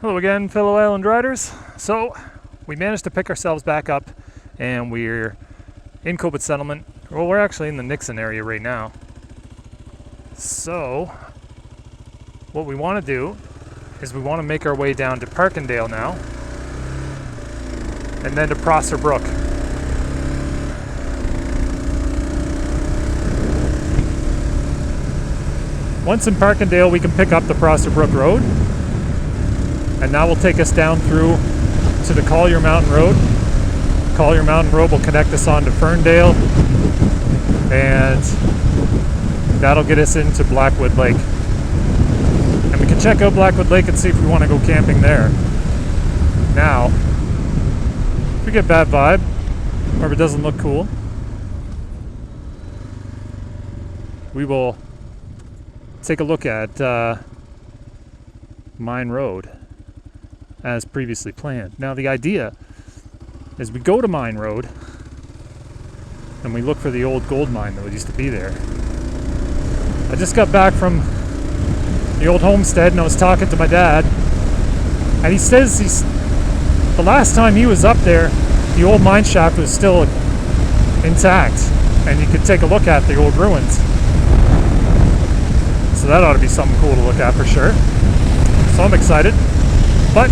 Hello again, fellow island riders. So we managed to pick ourselves back up and we're in Cobit Settlement. Well, we're actually in the Nixon area right now. So what we want to do is we want to make our way down to Parkindale now and then to Prosser Brook. Once in Parkindale, we can pick up the Prosser Brook Road, and that will take us down through to the Collier Mountain Road. Collier Mountain Road will connect us on to Ferndale, and that'll get us into Blackwood Lake. And we can check out Blackwood Lake and see if we want to go camping there. Now, if we get bad vibe, or if it doesn't look cool, we will take a look at Mine Road as previously planned. Now the idea is we go to Mine Road and we look for the old gold mine that used to be there. I just got back from the old homestead and I was talking to my dad, and he says the last time he was up there, the old mine shaft was still intact and you could take a look at the old ruins. So that ought to be something cool to look at for sure. So I'm excited. But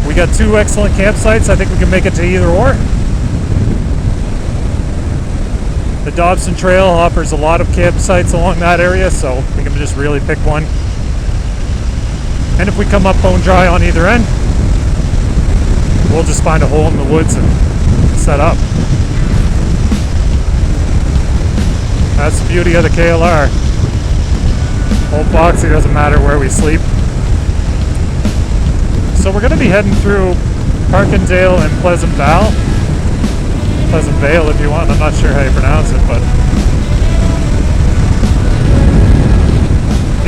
we got two excellent campsites. I think we can make it to either or. The Dobson Trail offers a lot of campsites along that area, so we can just really pick one. And if we come up bone dry on either end, we'll just find a hole in the woods and set up. That's the beauty of the KLR. Old Boxy, doesn't matter where we sleep. So we're going to be heading through Parkindale and Pleasant Vale, if you want. I'm not sure how you pronounce it, but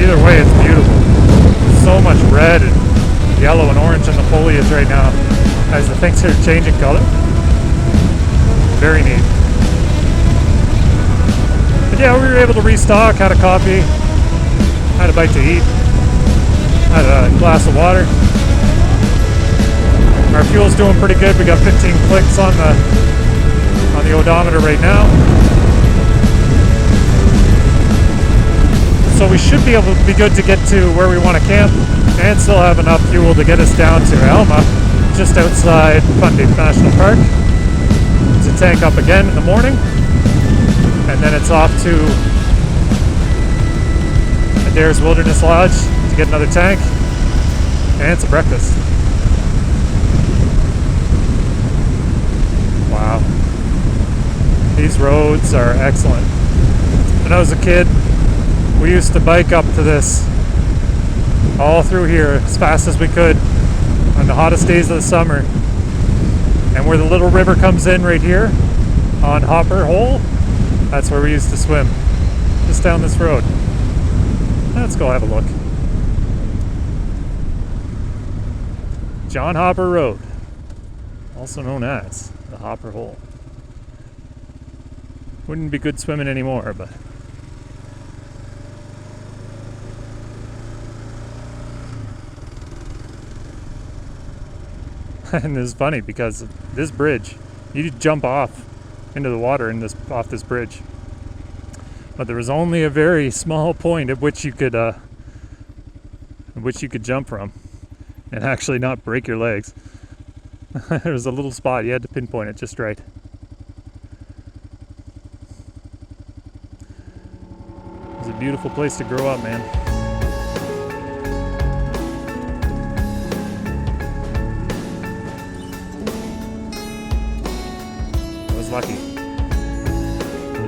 either way, it's beautiful. So much red and yellow and orange in the foliage right now as the things are changing color. Very neat. But yeah, we were able to restock, had a coffee, had a bite to eat, had a glass of water. Our fuel's doing pretty good. We got 15 clicks on the odometer right now. So we should be able to be good to get to where we want to camp and still have enough fuel to get us down to Alma, just outside Fundy National Park, to tank up again in the morning. And then it's off to Adair's Wilderness Lodge to get another tank and some breakfast. Wow. These roads are excellent. When I was a kid, we used to bike up to this all through here as fast as we could on the hottest days of the summer. And where the little river comes in right here on Hopper Hole, that's where we used to swim, just down this road. Let's go have a look. John Hopper Road, also known as the Hopper Hole. Wouldn't be good swimming anymore, but and it's funny because this bridge, you jump off into the water off this bridge, but there was only a very small point at which you could jump from and actually not break your legs. There was a little spot, you had to pinpoint it just right. It was a beautiful place to grow up, man. I was lucky.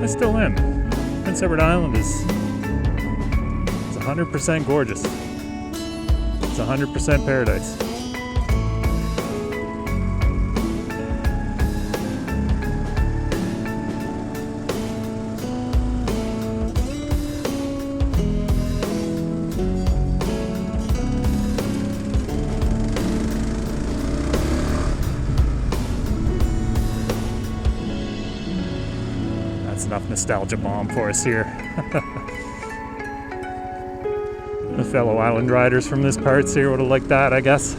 I still am. Prince Edward Island is 100% gorgeous. It's 100% paradise. Enough nostalgia bomb for us here. The fellow island riders from this parts here would have liked that, I guess.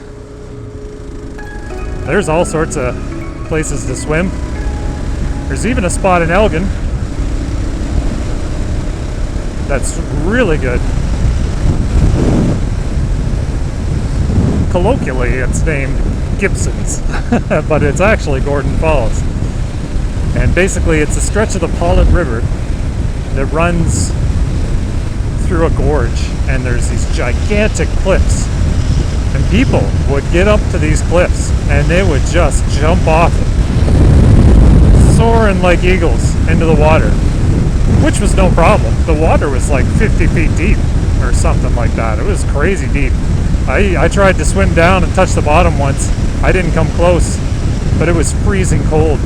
There's all sorts of places to swim. There's even a spot in Elgin that's really good. Colloquially, it's named Gibson's, but it's actually Gordon Falls. And basically, it's a stretch of the Pollitt River that runs through a gorge, and there's these gigantic cliffs. And people would get up to these cliffs, and they would just jump off them, soaring like eagles into the water, which was no problem. The water was like 50 feet deep or something like that. It was crazy deep. I tried to swim down and touch the bottom once. I didn't come close, but it was freezing cold.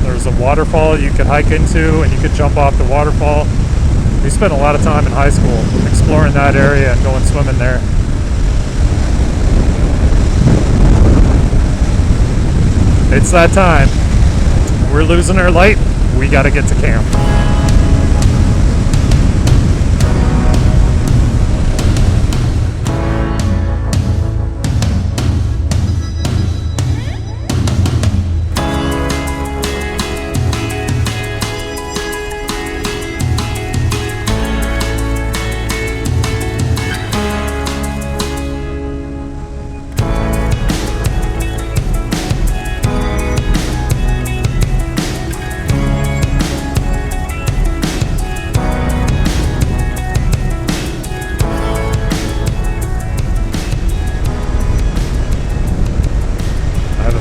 There was a waterfall you could hike into, and you could jump off the waterfall. We spent a lot of time in high school exploring that area and going swimming there. It's that time. We're losing our light. We gotta get to camp.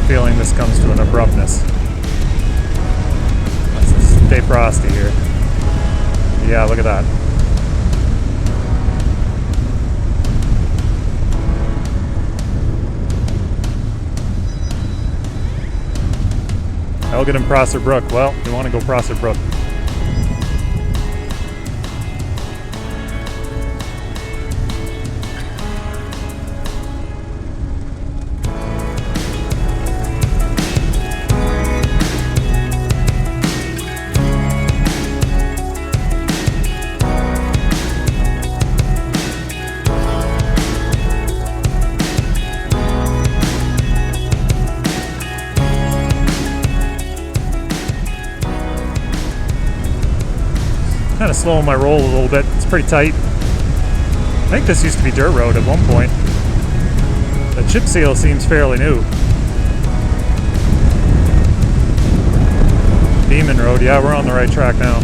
Feeling this comes to an abruptness. Let's stay frosty here. Yeah, look at that. Elgin and Prosser Brook. Well, we want to go Prosser Brook. Kind of slowing my roll a little bit. It's pretty tight. I think this used to be dirt road at one point. The chip seal seems fairly new. Demon Road, yeah, we're on the right track now.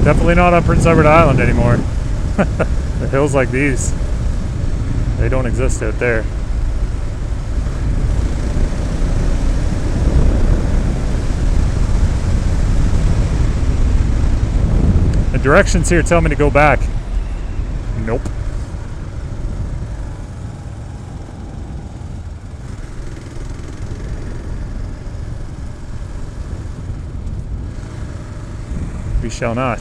Definitely not on Prince Edward Island anymore. The hills like these, they don't exist out there. The directions here tell me to go back. Nope. We shall not.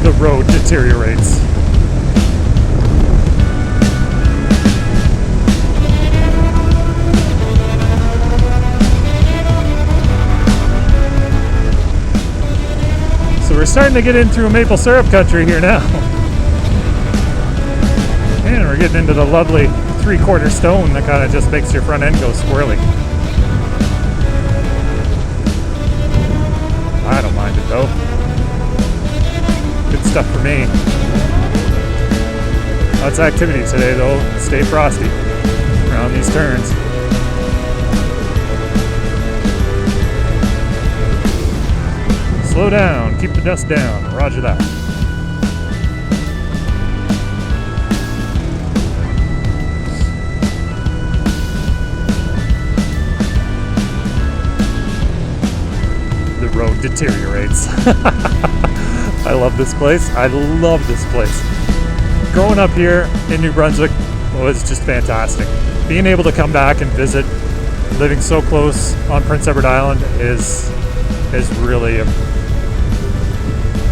The road deteriorates. So we're starting to get in through maple syrup country here now. And we're getting into the lovely 3/4 stone that kind of just makes your front end go squirrely. I don't mind it though. Good stuff for me. Lots of activity today though. Stay frosty around these turns. Slow down, keep the dust down. Roger that. The road deteriorates. I love this place. I love this place. Growing up here in New Brunswick was just fantastic. Being able to come back and visit, living so close on Prince Edward Island is really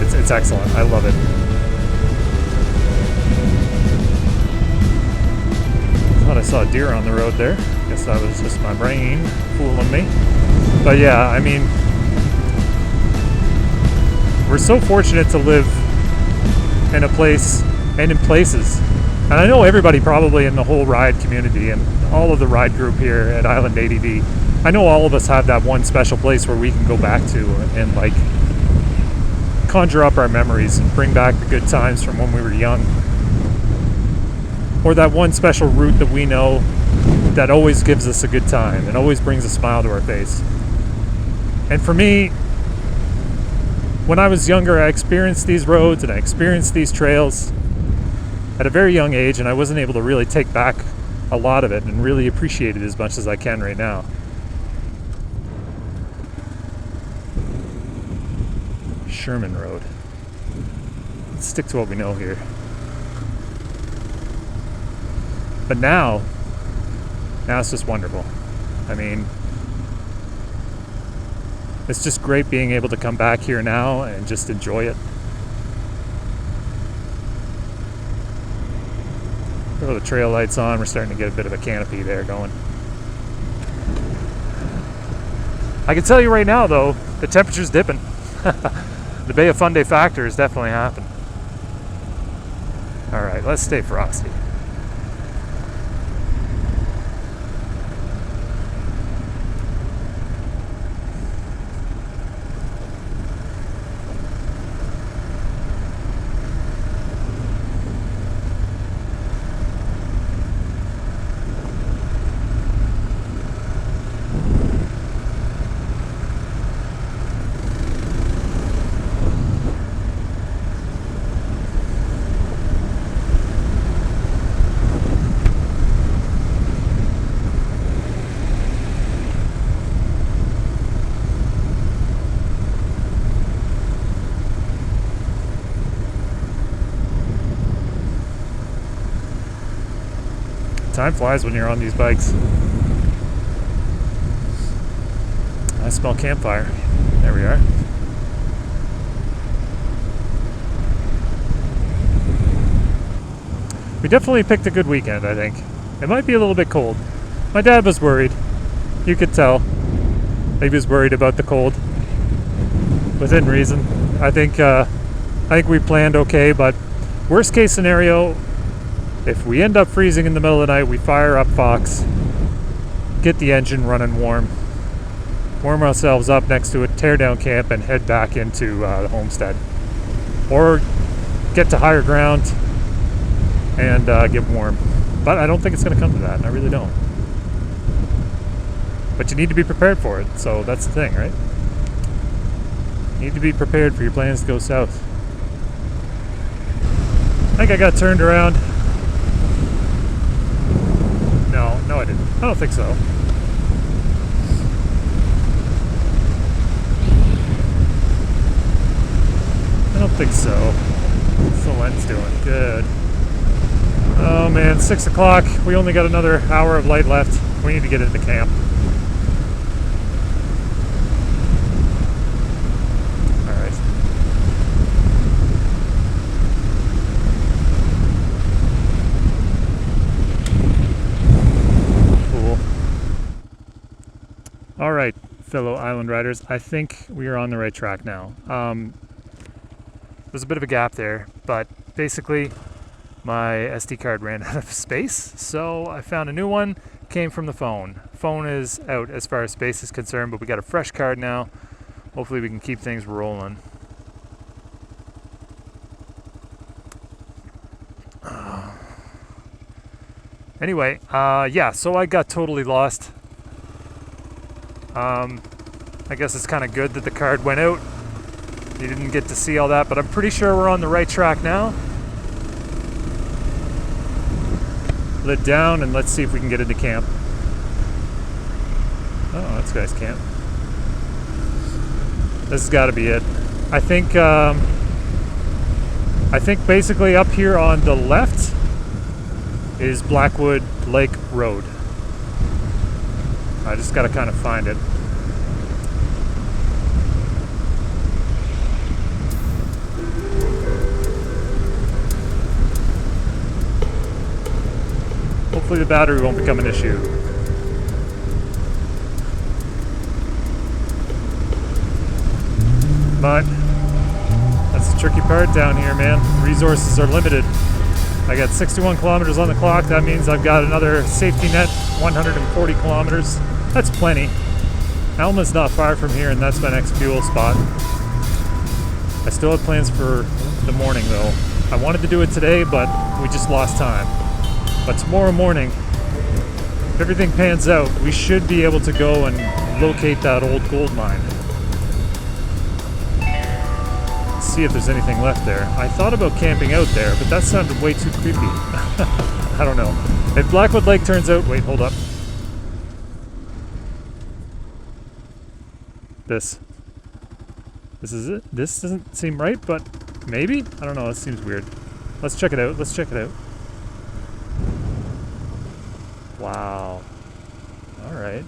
it's excellent. I love it. Thought I saw a deer on the road there. Guess that was just my brain fooling me. But yeah, I mean, we're so fortunate to live in a place and in places. And I know everybody probably in the whole ride community and all of the ride group here at Island ADV, I know all of us have that one special place where we can go back to and like conjure up our memories and bring back the good times from when we were young. Or that one special route that we know that always gives us a good time and always brings a smile to our face. And for me, when I was younger, I experienced these roads and I experienced these trails at a very young age, and I wasn't able to really take back a lot of it and really appreciate it as much as I can right now. Sherman Road. Let's stick to what we know here. But now it's just wonderful. I mean, it's just great being able to come back here now and just enjoy it. Throw the trail lights on, we're starting to get a bit of a canopy there going. I can tell you right now though, the temperature's dipping. The Bay of Fundy factor is definitely happening. Alright, let's stay frosty. Time flies when you're on these bikes. I smell campfire. There we are. We definitely picked a good weekend, I think. It might be a little bit cold. My dad was worried. You could tell. He was worried about the cold. Within reason. I think we planned okay, but worst case scenario, if we end up freezing in the middle of the night, we fire up Fox, get the engine running warm, warm ourselves up next to it, tear down camp, and head back into the homestead. Or get to higher ground and get warm. But I don't think it's going to come to that. I really don't. But you need to be prepared for it. So that's the thing, right? You need to be prepared for your plans to go south. I think I got turned around. No, I didn't. I don't think so. I don't think so. What's the lens doing? Good. Oh man, 6 o'clock. We only got another hour of light left. We need to get into camp. All right, fellow island riders, I think we are on the right track now. There's a bit of a gap there, but basically my SD card ran out of space, so I found a new one, came from the phone. Phone is out as far as space is concerned, but we got a fresh card now. Hopefully we can keep things rolling. Anyway, yeah, so I got totally lost. I guess it's kind of good that the card went out. You didn't get to see all that, but I'm pretty sure we're on the right track now. Lid down and let's see if we can get into camp. Oh, that's guy's camp. This has got to be it. I think I think basically up here on the left is Blackwood Lake Road. I just gotta kind of find it. Hopefully the battery won't become an issue. But that's the tricky part down here, man. Resources are limited. I got 61 kilometers on the clock. That means I've got another safety net, 140 kilometers. That's plenty. Alma's not far from here, and that's my next fuel spot. I still have plans for the morning, though. I wanted to do it today, but we just lost time. But tomorrow morning, if everything pans out, we should be able to go and locate that old gold mine. See if there's anything left there. I thought about camping out there, but that sounded way too creepy. I don't know. If Blackwood Lake turns out... Wait, hold up. This is it? This doesn't seem right, but maybe? I don't know, it seems weird. Let's check it out, let's check it out. Wow. Alright.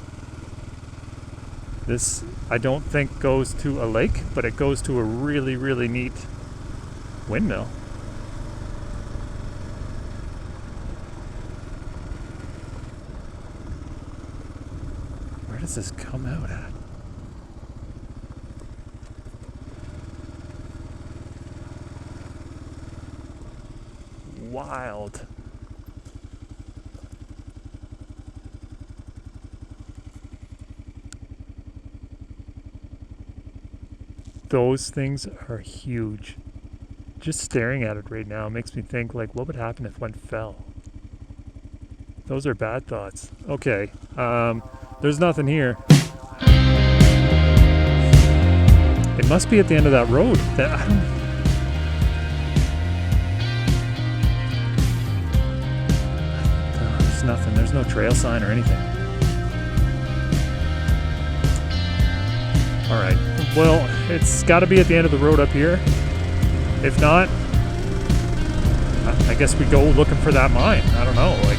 This, I don't think goes to a lake, but it goes to a really, really neat windmill. Where does this come out at? Wild. Those things are huge. Just staring at it right now makes me think, like, what would happen if one fell? Those are bad thoughts. Okay, there's nothing here. It must be at the end of that road. There's nothing. There's no trail sign or anything. All right. Well, it's got to be at the end of the road up here. If not, I guess we go looking for that mine. I don't know. Like,